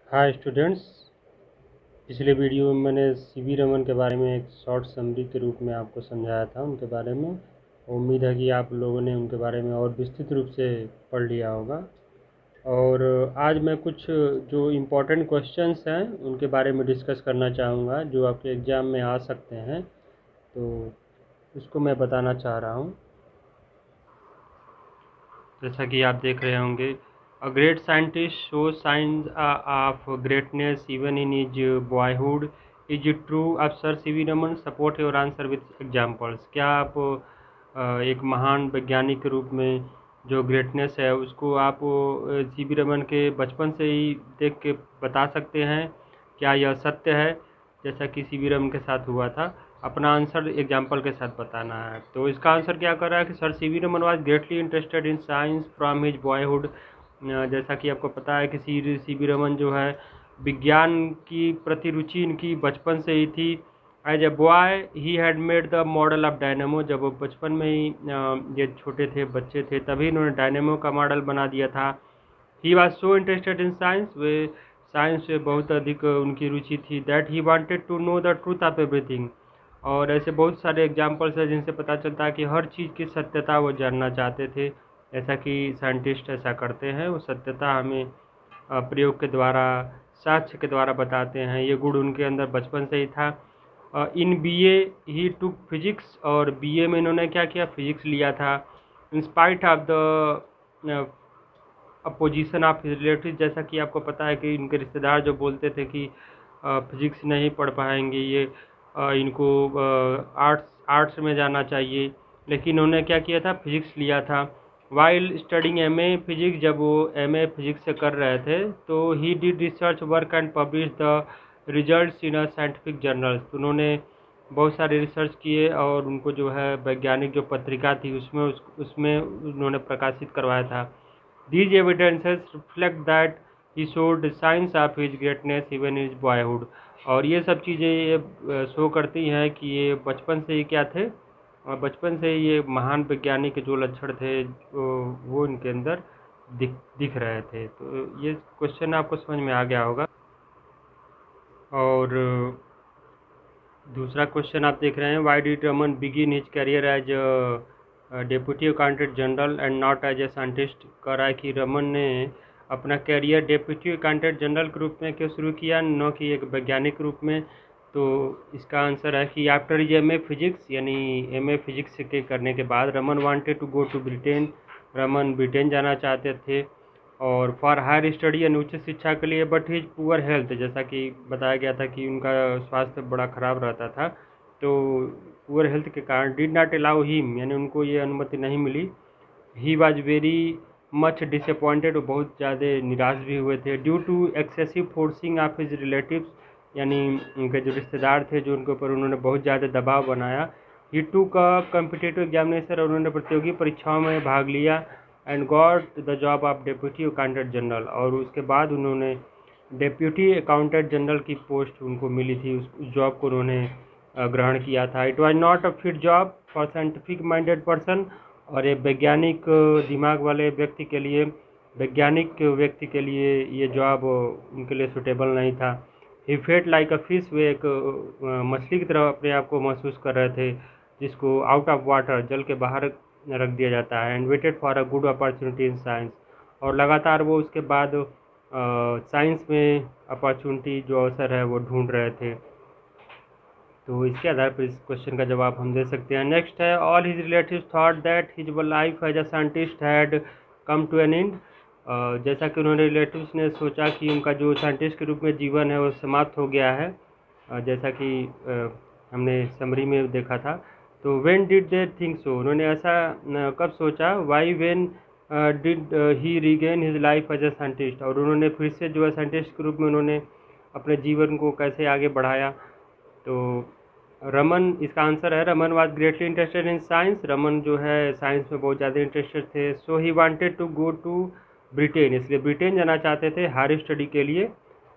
Hi students. पिछले video में मैंने सीवी रमन के बारे में एक शॉर्ट समरी के रूप में आपको समझाया था उनके बारे में। उम्मीद है कि आप लोगों ने उनके बारे में और विस्तृत रूप से पढ़ लिया होगा। और आज मैं कुछ जो इम्पोर्टेंट क्वेश्चंस हैं उनके बारे में डिस्कस करना चाहूँगा जो आपके एग्ज़ाम में आ सकते हैं, तो उसको मैं बताना चाह रहा हूँ। जैसा कि आप देख रहे होंगे, a great scientist show science of greatness even in is boyhood, is it true? आप sir CV Raman support your answer with examples. क्या आप एक महान वैज्ञानिक के रूप में जो ग्रेटनेस है उसको आप सीवी रमन के बचपन से ही देख के बता सकते हैं? क्या यह सत्य है जैसा कि सीवी रमन के साथ हुआ था? अपना आंसर एग्जाम्पल के साथ बताना है। तो इसका आंसर क्या कर रहा है कि sir CV Raman was greatly interested in science from his boyhood. जैसा कि आपको पता है कि सीवी रमन जो है विज्ञान की प्रति रुचि इनकी बचपन से ही थी। As a boy he had made the model of dynamo. जब वो बचपन में ही ये छोटे थे, बच्चे थे, तभी इन्होंने डायनेमो का मॉडल बना दिया था। He was so interested in science, वे साइंस से बहुत अधिक उनकी रुचि थी। That he wanted to know the truth of everything. और ऐसे बहुत सारे एग्जाम्पल्स हैं जिनसे पता चलता है कि हर चीज़ की सत्यता वो जानना चाहते थे। ऐसा कि साइंटिस्ट ऐसा करते हैं, वो सत्यता हमें प्रयोग के द्वारा, साक्ष्य के द्वारा बताते हैं। ये गुण उनके अंदर बचपन से ही था। इन बीए ही टुक फिजिक्स, और बीए में इन्होंने क्या किया, फिजिक्स लिया था। In spite of the opposition of relative. जैसा कि आपको पता है कि इनके रिश्तेदार जो बोलते थे कि फिजिक्स नहीं पढ़ पाएंगे ये, इनको आर्ट्स में जाना चाहिए, लेकिन उन्होंने क्या किया था, फिजिक्स लिया था। वाइल स्टडिंग एमए फिजिक्स, जब वो एमए फिजिक्स से कर रहे थे तो he did research work and publish the results in a scientific journals. उन्होंने बहुत सारे रिसर्च किए और उनको जो है वैज्ञानिक जो पत्रिका थी उसमें उन्होंने प्रकाशित करवाया था। These evidences reflect that he showed signs of his greatness even in his boyhood। और ये सब चीज़ें ये शो करती हैं कि ये बचपन से ही क्या थे, और बचपन से ही ये महान वैज्ञानिक के जो लक्षण थे वो इनके अंदर दिख रहे थे। तो ये क्वेश्चन आपको समझ में आ गया होगा। और दूसरा क्वेश्चन आप देख रहे हैं, why did Raman begin his career as deputy accountant general and not as a scientist. कह रहा है कि रमन ने अपना करियर डेप्यूटी अकाउंटेंट जनरल के रूप में क्यों शुरू किया, न कि एक वैज्ञानिक के रूप में। तो इसका आंसर है कि after his M A physics, यानी एम ए फिजिक्स के करने के बाद Raman wanted to go to Britain. Raman Britain जाना चाहते थे और फॉर हायर स्टडी, यानी उच्च शिक्षा के लिए। बट हिज पुअर हेल्थ, जैसा कि बताया गया था कि उनका स्वास्थ्य बड़ा ख़राब रहता था, तो पुअर हेल्थ के कारण डिड नॉट अलाउ हिम, यानी उनको ये अनुमति नहीं मिली। He was very much disappointed, बहुत ज़्यादा निराश भी हुए थे। Due to excessive forcing of his relatives, यानी उनके जो रिश्तेदार थे जो उनके ऊपर उन्होंने बहुत ज़्यादा दबाव बनाया। ही टूक अ कम्पिटिटिव एग्जामिनेशन, उन्होंने प्रतियोगी परीक्षाओं में भाग लिया। And got the job of deputy accountant general, और उसके बाद उन्होंने डेप्यूटी अकाउंटेंट जनरल की पोस्ट उनको मिली थी, उस जॉब को उन्होंने ग्रहण किया था। It was not a fit job for scientific minded person, और एक वैज्ञानिक दिमाग वाले व्यक्ति के लिए, वैज्ञानिक व्यक्ति के लिए ये जॉब उनके लिए सुटेबल नहीं था। He felt like a fish, वे एक मछली की तरह अपने आप को महसूस कर रहे थे जिसको आउट ऑफ वाटर, जल के बाहर रख दिया जाता है। And waited for a good opportunity in science, और लगातार वो उसके बाद साइंस में अपॉर्चुनिटी जो अवसर है वो ढूंढ रहे थे। तो इसके आधार पर इस क्वेश्चन का जवाब हम दे सकते हैं। नेक्स्ट है, all his relatives thought that his life as a scientist had come to an end. जैसा कि उन्होंने रिलेटिव्स ने सोचा कि उनका जो साइंटिस्ट के रूप में जीवन है वो समाप्त हो गया है, जैसा कि हमने समरी में देखा था। तो when did they think so, उन्होंने ऐसा कब सोचा? Why when did he regain his life as a scientist, और उन्होंने फिर से जो है साइंटिस्ट के रूप में उन्होंने अपने जीवन को कैसे आगे बढ़ाया? तो रमन, इसका आंसर है Raman was greatly interested in science. Raman जो है साइंस में बहुत ज़्यादा इंटरेस्टेड थे। So he wanted to go to Britain, इसलिए ब्रिटेन जाना चाहते थे हायर स्टडी के लिए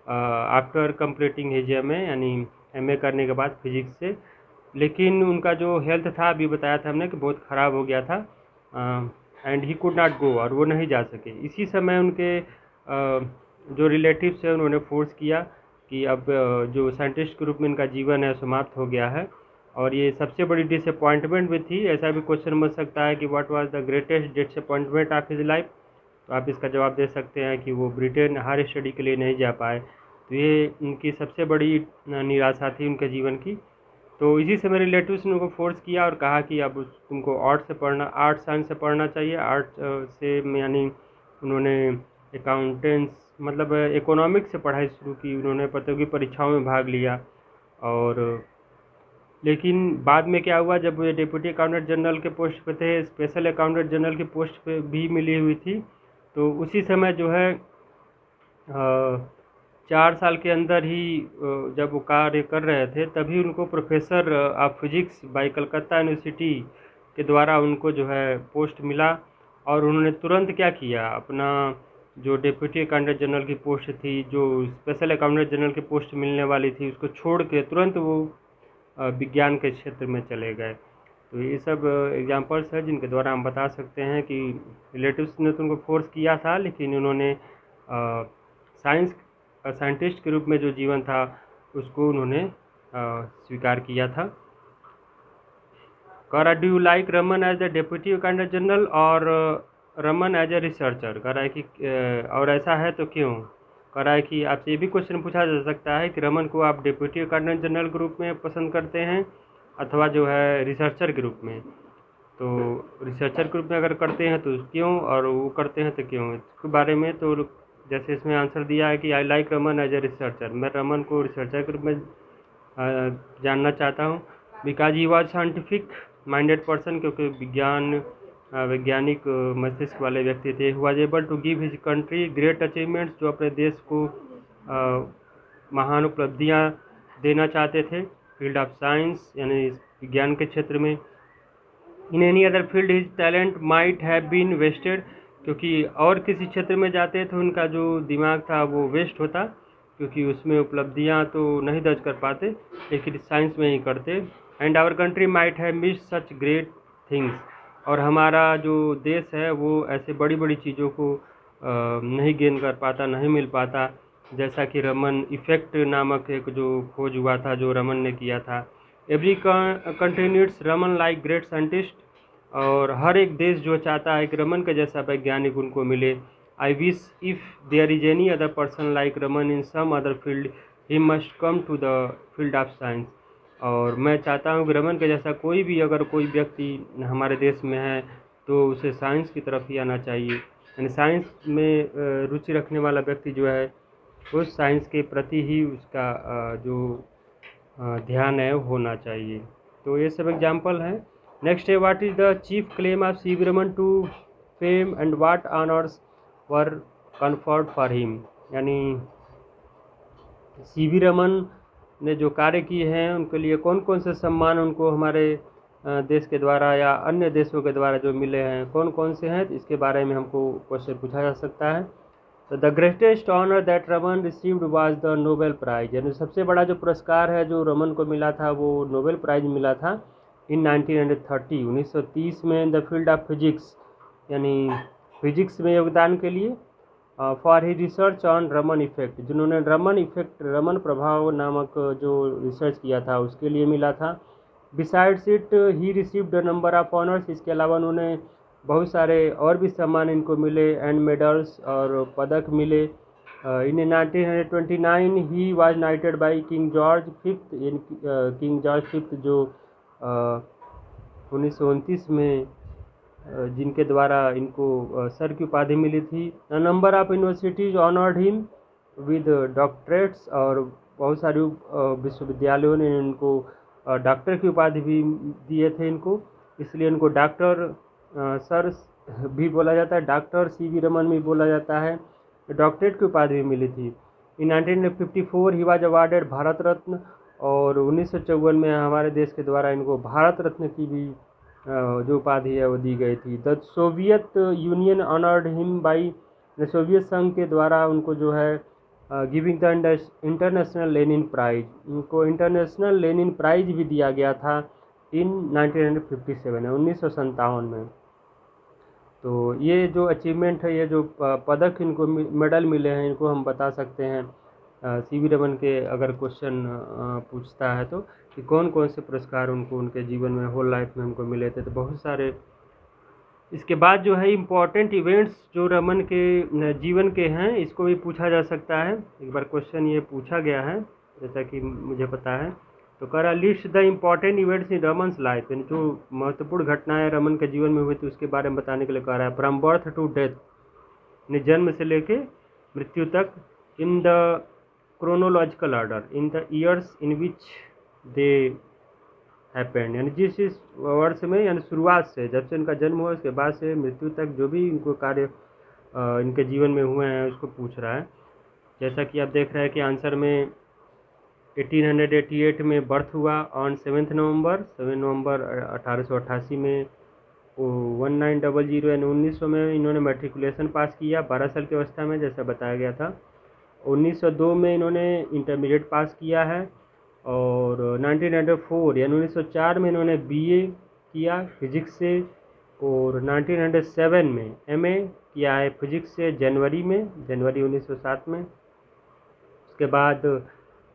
आफ्टर कंप्लीटिंग हिज एमए, यानी एमए करने के बाद फिजिक्स से। लेकिन उनका जो हेल्थ था, अभी बताया था हमने कि बहुत ख़राब हो गया था, and he could not go, और वो नहीं जा सके। इसी समय उनके जो रिलेटिव्स है उन्होंने फोर्स किया कि अब जो साइंटिस्ट के रूप में इनका जीवन है समाप्त हो गया है। और ये सबसे बड़ी डिसअपॉइंटमेंट भी थी। ऐसा भी क्वेश्चन बन सकता है कि what was the greatest disappointment of his life. तो आप इसका जवाब दे सकते हैं कि वो ब्रिटेन हायर स्टडी के लिए नहीं जा पाए। तो ये उनकी सबसे बड़ी निराशा थी उनके जीवन की। तो इसी से मेरे रिलेटिव्स ने उनको फोर्स किया और कहा कि अब तुमको आर्ट साइंस से पढ़ना चाहिए। आर्ट से यानी उन्होंने अकाउंटेंट्स मतलब इकोनॉमिक्स से पढ़ाई शुरू की। उन्होंने प्रतियोगी परीक्षाओं में भाग लिया। और लेकिन बाद में क्या हुआ, जब वे डिप्टी अकाउंटेंट जनरल के पोस्ट पे थे, स्पेशल अकाउंटेंट जनरल की पोस्ट पे भी मिली हुई थी। तो उसी समय जो है 4 साल के अंदर ही जब वो कार्य कर रहे थे तभी उनको professor of physics bye Calcutta university के द्वारा उनको जो है पोस्ट मिला। और उन्होंने तुरंत क्या किया, अपना जो डिप्टी अकाउंटेंट जनरल की पोस्ट थी, जो स्पेशल अकाउंटेंट जनरल की पोस्ट मिलने वाली थी, उसको छोड़ के तुरंत वो विज्ञान के क्षेत्र में चले गए। तो ये सब एग्जांपल्स हैं जिनके द्वारा हम बता सकते हैं कि रिलेटिव्स ने तो उनको फोर्स किया था, लेकिन उन्होंने साइंटिस्ट के रूप में जो जीवन था उसको उन्होंने स्वीकार किया था। कह do you like Raman as the deputy accountant general और रमन एज ए रिसर्चर? कह रहा है कि और ऐसा है तो क्यों? कह रहा है कि आपसे ये भी क्वेश्चन पूछा जा सकता है कि रमन को आप डिप्टी अकाउंटेंट जनरल के रूप में पसंद करते हैं अथवा जो है रिसर्चर के रूप में। तो रिसर्चर के रूप में अगर करते हैं तो क्यों, और वो करते हैं तो क्यों, इसके बारे में तो जैसे इसमें आंसर दिया है कि I like Raman as a researcher. मैं रमन को रिसर्चर के रूप में जानना चाहता हूँ। Because he was scientific minded person, क्योंकि वैज्ञानिक मस्तिष्क वाले व्यक्ति थे। Was able to give his country great achievements, जो अपने देश को महान उपलब्धियाँ देना चाहते थे फील्ड ऑफ साइंस यानी विज्ञान के क्षेत्र में। In any other field his talent might have been wasted, क्योंकि और किसी क्षेत्र में जाते तो उनका जो दिमाग था वो वेस्ट होता, क्योंकि उसमें उपलब्धियां तो नहीं दर्ज कर पाते, लेकिन साइंस में ही करते। And our country might have miss such great things, और हमारा जो देश है वो ऐसे बड़ी बड़ी चीज़ों को नहीं गेन कर पाता, नहीं मिल पाता, जैसा कि रमन इफेक्ट नामक एक जो खोज हुआ था जो रमन ने किया था। Every country needs Raman like great scientist, और हर एक देश जो चाहता है कि रमन के जैसा वैज्ञानिक उनको मिले। I wish if there is any other person like Raman in some other field he must come to the field of science, और मैं चाहता हूँ कि रमन के जैसा कोई भी अगर कोई व्यक्ति हमारे देश में है तो उसे साइंस की तरफ ही आना चाहिए। यानी साइंस में रुचि रखने वाला व्यक्ति जो है उस साइंस के प्रति ही उसका जो ध्यान है होना चाहिए। तो ये सब एग्जाम्पल हैं। नेक्स्ट है what is the chief claim of C V Raman to fame and what honours were conferred for him. यानी सी वी रमन ने जो कार्य किए हैं उनके लिए कौन कौन से सम्मान उनको हमारे देश के द्वारा या अन्य देशों के द्वारा जो मिले हैं, कौन कौन से हैं, इसके बारे में हमको क्वेश्चन पूछा जा सकता है। तो the greatest honour that Raman received was the Nobel prize. यानी सबसे बड़ा जो पुरस्कार है जो रमन को मिला था वो नोबेल प्राइज मिला था इन 1930 में in the field of physics, यानी फिजिक्स में योगदान के लिए। For he research on Raman effect, जिन्होंने रमन इफेक्ट रमन प्रभाव नामक जो रिसर्च किया था उसके लिए मिला था। Besides it he received a number of honours, इसके अलावा उन्होंने बहुत सारे और भी सम्मान इनको मिले एंड मेडल्स और पदक मिले। In 1929 he was knighted by King George Fifth, King George Fifth जो 1929 में जिनके द्वारा इनको सर की उपाधि मिली थी। Number of universities honoured him with doctorates, और बहुत सारे विश्वविद्यालयों ने इनको डॉक्टर की उपाधि भी दिए थे इनको, इसलिए इनको डॉक्टर सर भी बोला जाता है, डॉक्टर सी वी रमन भी बोला जाता है। डॉक्टरेट की उपाधि भी मिली थी। इन 1954 ही वाज अवार्डेड भारत रत्न, और 1954 में हमारे देश के द्वारा इनको भारत रत्न की भी जो उपाधि है वो दी गई थी। The Soviet Union honoured him by, Soviet संघ के द्वारा उनको जो है giving the international Lenin prize, उनको इंटरनेशनल लेनिन प्राइज भी दिया गया था इन 1957 में। तो ये जो अचीवमेंट है, ये जो पदक इनको मेडल मिले हैं, इनको हम बता सकते हैं सीवी रमन के अगर क्वेश्चन पूछता है तो, कि कौन कौन से पुरस्कार उनको उनके जीवन में होल लाइफ में उनको मिले थे। तो बहुत सारे। इसके बाद जो है इम्पॉर्टेंट इवेंट्स जो रमन के जीवन के हैं, इसको भी पूछा जा सकता है। एक बार क्वेश्चन ये पूछा गया है, जैसा कि मुझे पता है। तो कह रहा list the important events in Raman's life, यानी जो महत्वपूर्ण घटनाएं रमन के जीवन में हुई थी उसके बारे में बताने के लिए कह रहा है। फ्रॉम बर्थ टू डेथ, यानी जन्म से लेके मृत्यु तक। In the chronological order, in the years in which they happened, यानी जिस इस वर्ष में, यानी शुरुआत से, जब से इनका जन्म हुआ उसके बाद से मृत्यु तक जो भी इनको कार्य इनके जीवन में हुए हैं उसको पूछ रहा है। जैसा कि आप देख रहे हैं कि आंसर में 1888 में बर्थ हुआ ऑन 7 नवंबर 1888 में। 1900 यानी 1900 में इन्होंने मैट्रिकुलेशन पास किया 12 साल की अवस्था में, जैसा बताया गया था। 1902 में इन्होंने इंटरमीडिएट पास किया है, और 1904 यानी 1904 में इन्होंने बीए किया फिजिक्स से, और 1907 में एमए किया है फिजिक्स से जनवरी 1907 में। उसके बाद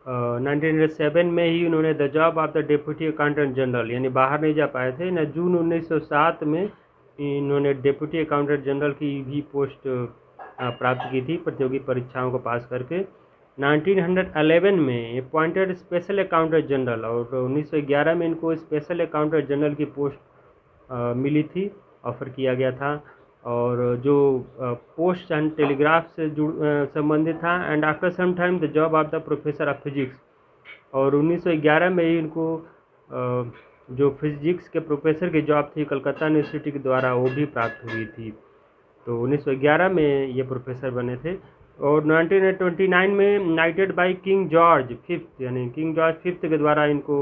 1907 में ही उन्होंने the job of the deputy accountant general, यानी बाहर नहीं जा पाए थे ना, जून 1907 में इन्होंने डेप्यूटी अकाउंटेंट जनरल की भी पोस्ट प्राप्त की थी प्रतियोगी परीक्षाओं को पास करके। 1911 में अपॉइंटेड स्पेशल अकाउंटेंट जनरल, और 1911 में इनको स्पेशल अकाउंटेंट जनरल की पोस्ट मिली थी, ऑफर किया गया था, और जो पोस्ट एंड टेलीग्राफ से संबंधित था। And after some time the job of the professor of physics, और 1911 में ही इनको जो फिजिक्स के प्रोफेसर की जॉब थी कलकत्ता यूनिवर्सिटी के द्वारा, वो भी प्राप्त हुई थी। तो 1911 में ये प्रोफेसर बने थे। और 1929 में knighted by King George Fifth, यानी किंग जॉर्ज फिफ्थ के द्वारा इनको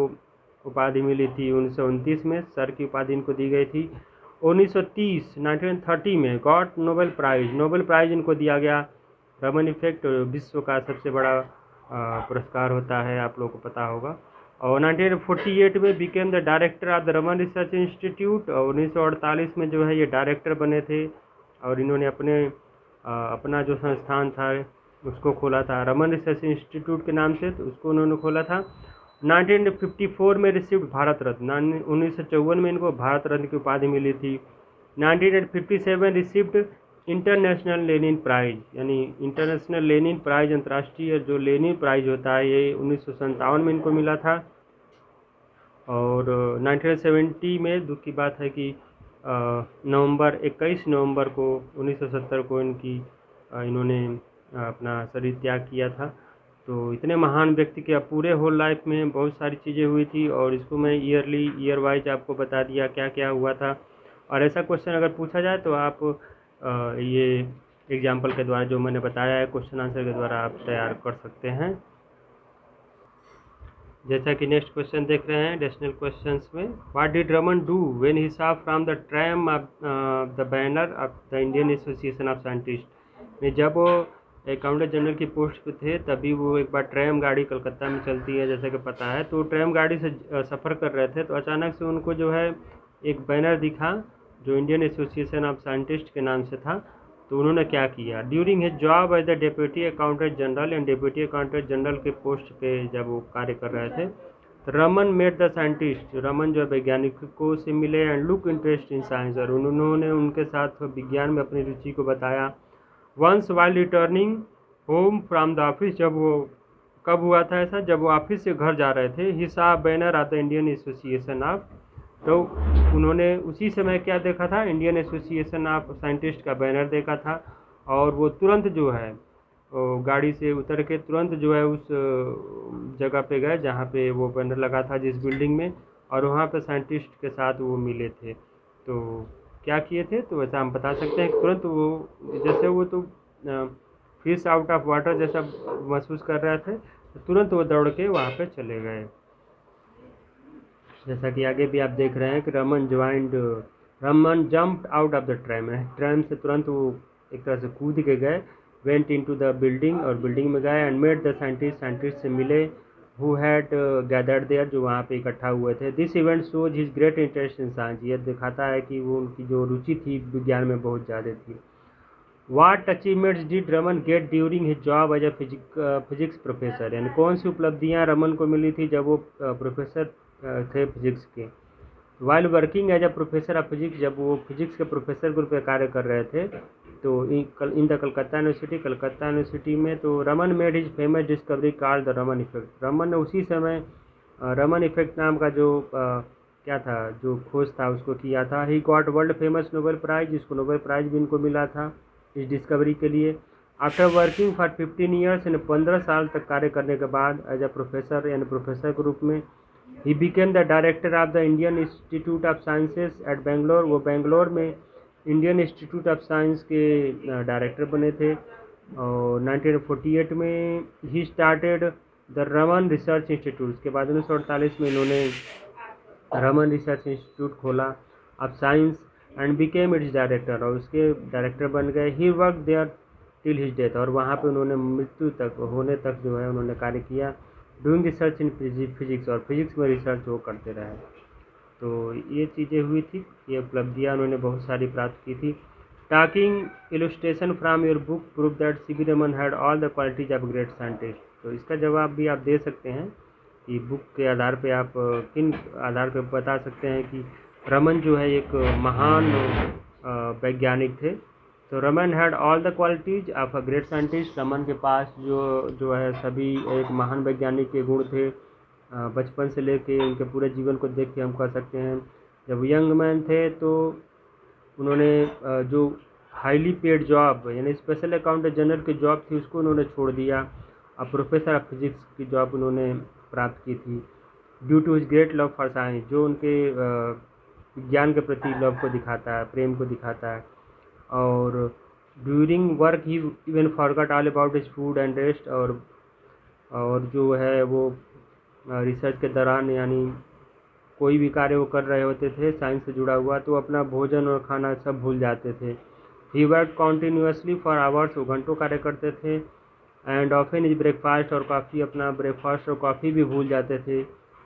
उपाधि मिली थी। 1929 में सर की उपाधि इनको दी गई थी। 1930 में गॉट नोबेल प्राइज़ इनको दिया गया। रमन इफेक्ट विश्व का सबसे बड़ा पुरस्कार होता है, आप लोगों को पता होगा। और 1948 में became the director of the Raman research institute, और 1948 में जो है ये डायरेक्टर बने थे, और इन्होंने अपना जो संस्थान था उसको खोला था रमन रिसर्च इंस्टीट्यूट के नाम से, तो उसको उन्होंने खोला था। 1954 में रिसीव्ड भारत रत्न, 1954 में इनको भारत रत्न की उपाधि मिली थी। 1957 रिसीव्ड इंटरनेशनल लेनिन प्राइज, यानी इंटरनेशनल लेनिन प्राइज, अंतर्राष्ट्रीय जो लेनिन प्राइज होता है, ये 1957 में इनको मिला था। और 1970 में दुख की बात है कि 21 नवंबर को 1970 को इन्होंने अपना शरीर त्याग किया था। तो इतने महान व्यक्ति के पूरे होल लाइफ में बहुत सारी चीज़ें हुई थी, और इसको मैं ईयर वाइज आपको बता दिया क्या क्या हुआ था। और ऐसा क्वेश्चन अगर पूछा जाए तो आप ये एग्जाम्पल के द्वारा जो मैंने बताया है क्वेश्चन आंसर के द्वारा आप तैयार कर सकते हैं। जैसा कि नेक्स्ट क्वेश्चन देख रहे हैं एडिशनल क्वेश्चंस में, what did Raman do when he saw from the tram of the banner of the Indian association of scientist. में जब वो अकाउंटेंट जनरल की पोस्ट पे थे तभी वो एक बार ट्रैम गाड़ी कलकत्ता में चलती है जैसे कि पता है, तो ट्रैम गाड़ी से सफ़र कर रहे थे, तो अचानक से उनको जो है एक बैनर दिखा जो इंडियन एसोसिएशन ऑफ साइंटिस्ट के नाम से था। तो उन्होंने क्या किया, during his job as the deputy accountant general, and deputy accountant general के पोस्ट पे जब वो कार्य कर रहे थे, तो Raman met the scientist, Raman जो वैज्ञानिकों से मिले, and look interest in science, और उन्होंने उनके साथ विज्ञान में अपनी रुचि को बताया। Once while returning home from the office, जब वो कब हुआ था ऐसा, जब वो ऑफिस से घर जा रहे थे, he saw banner of the Indian association of, तो उन्होंने उसी समय क्या देखा था, इंडियन एसोसिएशन ऑफ साइंटिस्ट का बैनर देखा था। और वो तुरंत जो है वो गाड़ी से उतर के तुरंत जो है उस जगह पे गए जहाँ पे वो बैनर लगा था जिस बिल्डिंग में, और वहाँ पे साइंटिस्ट के साथ वो मिले थे। तो क्या किए थे, तो वैसा हम बता सकते हैं कि तुरंत वो जैसे वो तो फिश आउट ऑफ वाटर जैसा महसूस कर रहे थे, तो तुरंत वो दौड़ के वहाँ पे चले गए। जैसा कि आगे भी आप देख रहे हैं कि Raman jumped out of the tram से तुरंत वो एक तरह से कूद के गए, वेंट इनटू द बिल्डिंग, और बिल्डिंग में गए, एंड मेट द साइंटिस्ट से मिले, हु हैड गैदर्ड देयर, जो वहाँ पे इकट्ठा हुए थे। This event shows his great interest in science, ये दिखाता है कि वो उनकी जो रुचि थी विज्ञान में बहुत ज़्यादा थी। What achievements did Raman get during his job as a physics professor, यानी कौन सी उपलब्धियाँ रमन को मिली थी जब वो प्रोफेसर थे फिजिक्स के। While working as a professor of physics, जब वो फिजिक्स के प्रोफेसर के रूप में कार्य कर रहे थे तो in the Calcutta university, Calcutta university में, तो Raman made his famous discovery called the Raman effect. Raman ने उसी समय रमन इफेक्ट नाम का जो क्या था, जो खोज था उसको किया था। He got world famous Nobel prize, जिसको नोबेल प्राइज भी इनको मिला था इस डिस्कवरी के लिए। आफ्टर वर्किंग फॉर 15 ईयर्स, यानी 15 साल तक कार्य करने के बाद एज अ प्रोफेसर, यानी प्रोफेसर के रूप में, he became the director of the Indian institute of sciences at Bangalore, वो बेंगलोर में इंडियन इंस्टीट्यूट ऑफ साइंस के डायरेक्टर बने थे। और 1948 में he started the Raman research institute, उसके बाद 1948 में इन्होंने रमन रिसर्च इंस्टीट्यूट खोला of science and became its director, और उसके डायरेक्टर बन गए। He work there till his death, और वहाँ पे उन्होंने मृत्यु तक होने तक जो है उन्होंने कार्य किया। डूइंग रिसर्च इन फिजिक्स, और फिजिक्स में रिसर्च वो करते रहे। तो ये चीज़ें हुई थी, ये उपलब्धियाँ उन्होंने बहुत सारी प्राप्त की थी। Talking illustration from your book prove that C V Raman had all the qualities of great scientist, तो इसका जवाब भी आप दे सकते हैं कि बुक के आधार पे आप किन आधार पे बता सकते हैं कि रमन जो है एक महान वैज्ञानिक थे। तो Raman had all the qualities of a great scientist, Raman के पास जो है सभी एक महान वैज्ञानिक के गुण थे। बचपन से लेके उनके पूरे जीवन को देख के हम कह सकते हैं, जब यंग मैन थे तो उन्होंने जो हाईली पेड जॉब यानी स्पेशल अकाउंटेंट जनरल की जॉब थी उसको उन्होंने छोड़ दिया। अब प्रोफेसर ऑफ फिजिक्स की जॉब उन्होंने प्राप्त की थी। Due to his great love for science, जो उनके विज्ञान के प्रति लव को दिखाता है, प्रेम को दिखाता है। और during work he even forgot all about his food and rest, और जो है वो रिसर्च के दौरान यानी कोई भी कार्य वो कर रहे होते थे साइंस से जुड़ा हुआ तो अपना भोजन और खाना सब भूल जाते थे। ही वर्क कॉन्टीन्यूसली फॉर आवर्स, वो घंटों कार्य करते थे। एंड ऑफन इज ब्रेकफास्ट, और काफ़ी अपना ब्रेकफास्ट और कॉफ़ी भी भूल जाते थे।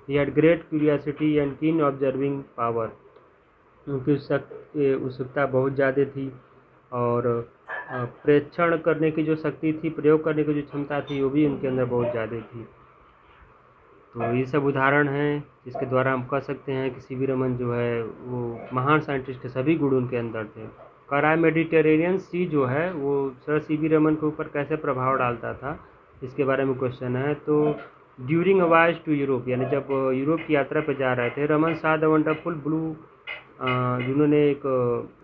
He had great curiosity and कीन ऑब्जर्विंग पावर, उनकी उत्सुकता बहुत ज़्यादा थी, और प्रेक्षण करने की जो शक्ति थी, प्रयोग करने की जो क्षमता थी, वो भी उनके अंदर बहुत ज़्यादा थी। तो ये सब उदाहरण हैं जिसके द्वारा हम कह सकते हैं कि सी वी रमन जो है वो महान साइंटिस्ट थे, सभी गुण उनके अंदर थे। करा मेडिटेरेनियन सी जो है वो सर सी वी रमन के ऊपर कैसे प्रभाव डालता था, इसके बारे में क्वेश्चन है। तो during a voyage to Europe, यानी जब यूरोप की यात्रा पर जा रहे थे, रमन सा द वंडरफुल ब्लू, जिन्होंने एक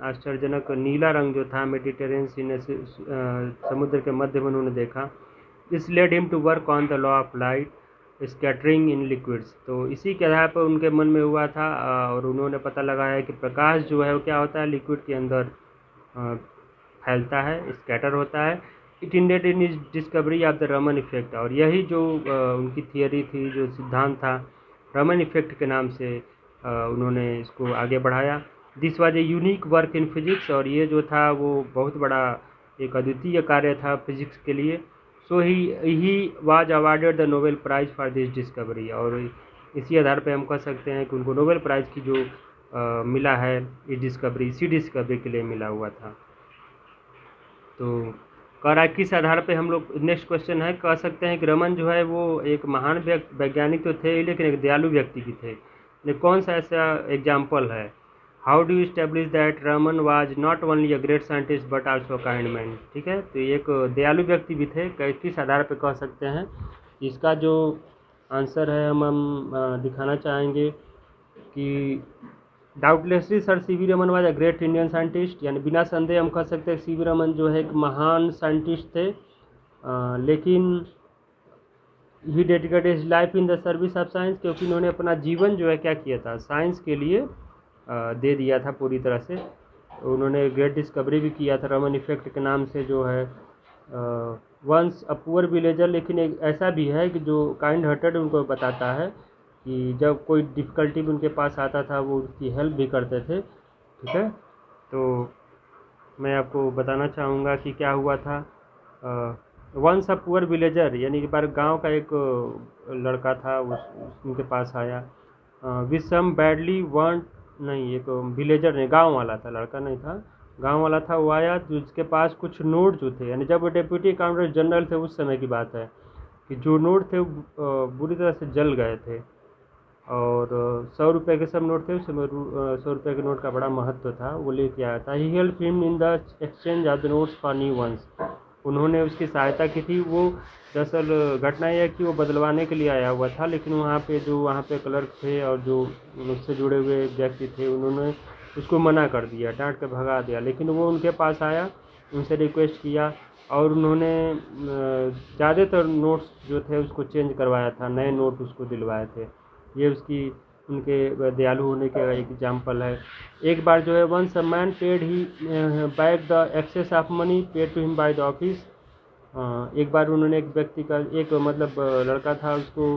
आश्चर्यजनक नीला रंग जो था मेडिटेरेनियन सी ने समुद्र के मध्य में उन्होंने देखा। This led him to work on the law of light scattering in liquids, तो इसी के आधार पर उनके मन में हुआ था और उन्होंने पता लगाया कि प्रकाश जो है वो क्या होता है, लिक्विड के अंदर फैलता है, स्कैटर होता है। It ended in is discovery of the Raman effect, और यही जो उनकी थियोरी थी, जो सिद्धांत था, रमन इफेक्ट के नाम से उन्होंने इसको आगे बढ़ाया। This was a unique work in physics, और ये जो था वो बहुत बड़ा एक अद्वितीय कार्य था फिजिक्स के लिए। So he was awarded the Nobel prize for this discovery, और इसी आधार पे हम कह सकते हैं कि उनको नोबेल प्राइज़ की जो मिला है इस डिस्कवरी, इसी डिस्कवरी के लिए मिला हुआ था। तो कह रहा है किस आधार पे हम लोग, नेक्स्ट क्वेश्चन है, कह सकते हैं कि रमन जो है वो एक महान वैज्ञानिक तो थे लेकिन एक दयालु व्यक्ति भी थे। कौन सा ऐसा एग्जाम्पल है? How do you establish that Raman was not only a great scientist but also kind man? ठीक है, तो एक दयालु व्यक्ति भी थे, किस आधार पे कह सकते हैं? इसका जो आंसर है हम दिखाना चाहेंगे कि doubtlessly sir C V Raman was a great Indian scientist, यानी बिना संदेह हम कह सकते हैं सी वी रमन जो है एक महान साइंटिस्ट थे, लेकिन he dedicated his life in the service of science, क्योंकि उन्होंने अपना जीवन जो है क्या किया था, साइंस के लिए दे दिया था पूरी तरह से। उन्होंने ग्रेट डिस्कवरी भी किया था रमन इफेक्ट के नाम से, जो है वंस अ पुअर विलेजर, लेकिन एक ऐसा भी है कि जो काइंड हार्टेड उनको बताता है कि जब कोई डिफ़िकल्टी भी उनके पास आता था वो उसकी हेल्प भी करते थे। ठीक है, तो मैं आपको बताना चाहूँगा कि क्या हुआ था। वंस अ पुअर विलेजर, यानी कि बार गांव का एक लड़का था, उनके पास आया। विथ सम बैडली वांट, नहीं एक विलेजर नहीं, गांव वाला था, लड़का नहीं था, गांव वाला था। वो आया जिसके पास कुछ नोट जो थे, यानी जब वो डेप्यूटी अकाउंटेंट जनरल थे उस समय की बात है, कि जो नोट थे वो बुरी तरह से जल गए थे। और 100 रुपये के सब नोट थे, उस समय 100 रुपये के नोट का बड़ा महत्व था। वो लेके आया था। He help him in the exchange of the notes for new ones. उन्होंने उसकी सहायता की थी। वो दरअसल घटना यह है कि वो बदलवाने के लिए आया हुआ था, लेकिन वहाँ पे क्लर्क थे और जो उससे जुड़े हुए व्यक्ति थे, उन्होंने उसको मना कर दिया, डांट के भगा दिया। लेकिन वो उनके पास आया, उनसे रिक्वेस्ट किया, और उन्होंने ज़्यादातर नोट्स जो थे उसको चेंज करवाया था, नए नोट उसको दिलवाए थे। ये उसकी उनके दयालु होने का एक एग्जाम्पल है। एक बार जो है, once a man paid he back the excess of money paid to him by the office. एक बार उन्होंने एक व्यक्ति का, एक मतलब लड़का था, उसको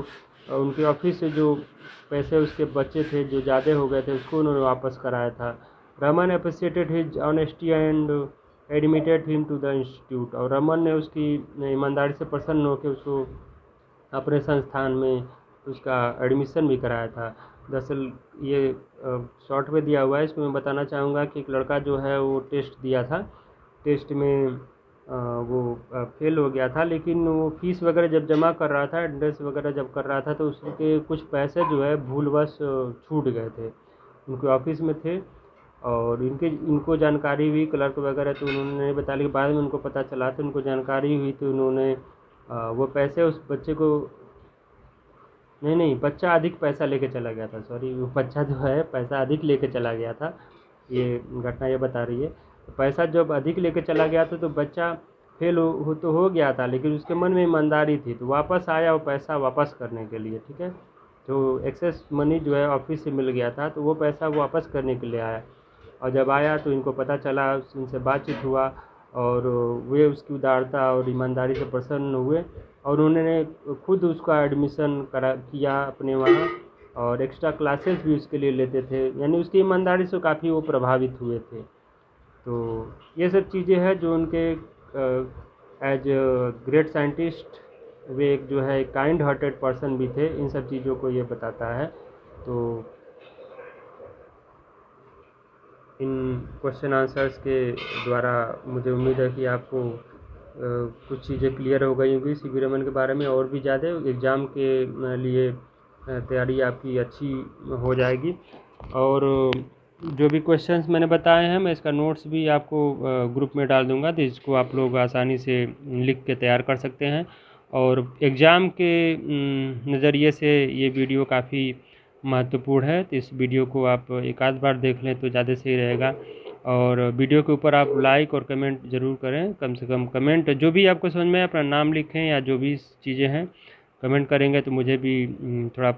उनके ऑफिस से जो पैसे उसके बचे थे, जो ज़्यादा हो गए थे, उसको उन्होंने वापस कराया था। Raman appreciated his honesty and admitted him to the institute. और रमन ने उसकी ईमानदारी से प्रसन्न होकर उसको अपने संस्थान में उसका एडमिशन भी कराया था। दरअसल ये शॉर्ट में दिया हुआ है, इसको मैं बताना चाहूँगा कि एक लड़का जो है वो टेस्ट दिया था। टेस्ट में वो फेल हो गया था, लेकिन वो फीस वगैरह जब जमा कर रहा था, एंट्रेंस वगैरह जब कर रहा था, तो उसके कुछ पैसे जो है भूलवश छूट गए थे, उनके ऑफिस में थे। और इनको जानकारी हुई, क्लर्क वगैरह, तो उन्होंने नहीं बताया, लेकिन बाद में उनको पता चला, तो उनको जानकारी हुई, तो उन्होंने वो पैसे उस बच्चे को, नहीं बच्चा अधिक पैसा लेके चला गया था, सॉरी, वो बच्चा जो है पैसा अधिक लेके चला गया था। ये घटना ये बता रही है। तो पैसा जब अधिक लेके चला गया था, तो बच्चा फेल तो हो गया था, लेकिन उसके मन में ईमानदारी थी, तो वापस आया वो पैसा वापस करने के लिए, ठीक है। तो एक्सेस मनी जो है ऑफिस से मिल गया था, तो वो पैसा वापस करने के लिए आया। और जब आया तो इनको पता चला, उनसे बातचीत हुआ, और वे उसकी उदारता और ईमानदारी से प्रसन्न हुए, और उन्होंने खुद उसका एडमिशन किया अपने वहाँ, और एक्स्ट्रा क्लासेस भी उसके लिए लेते थे, यानी उसकी ईमानदारी से काफ़ी वो प्रभावित हुए थे। तो ये सब चीज़ें हैं जो उनके एज ग्रेट साइंटिस्ट, वे एक जो है काइंड हार्टेड पर्सन भी थे, इन सब चीज़ों को ये बताता है। तो इन क्वेश्चन आंसर्स के द्वारा मुझे उम्मीद है कि आपको कुछ चीज़ें क्लियर हो गई होंगी सी वी रमन के बारे में, और भी ज़्यादा एग्ज़ाम के लिए तैयारी आपकी अच्छी हो जाएगी। और जो भी क्वेश्चंस मैंने बताए हैं, मैं इसका नोट्स भी आपको ग्रुप में डाल दूंगा, तो इसको आप लोग आसानी से लिख के तैयार कर सकते हैं। और एग्ज़ाम के नज़रिए से ये वीडियो काफ़ी महत्वपूर्ण है, तो इस वीडियो को आप एक आध बार देख लें तो ज़्यादा सही रहेगा। और वीडियो के ऊपर आप लाइक और कमेंट ज़रूर करें, कम से कम कमेंट जो भी आपको समझ में, अपना नाम लिखें या जो भी चीज़ें हैं कमेंट करेंगे, तो मुझे भी थोड़ा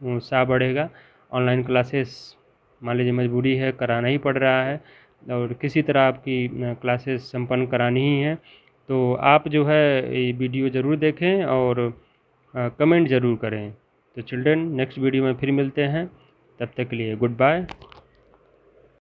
उत्साह बढ़ेगा। ऑनलाइन क्लासेस मान लीजिए मजबूरी है, कराना ही पड़ रहा है, और किसी तरह आपकी क्लासेस संपन्न करानी ही है, तो आप जो है ये वीडियो ज़रूर देखें और कमेंट ज़रूर करें। तो चिल्ड्रन, नेक्स्ट वीडियो में फिर मिलते हैं, तब तक के लिए गुड बाय।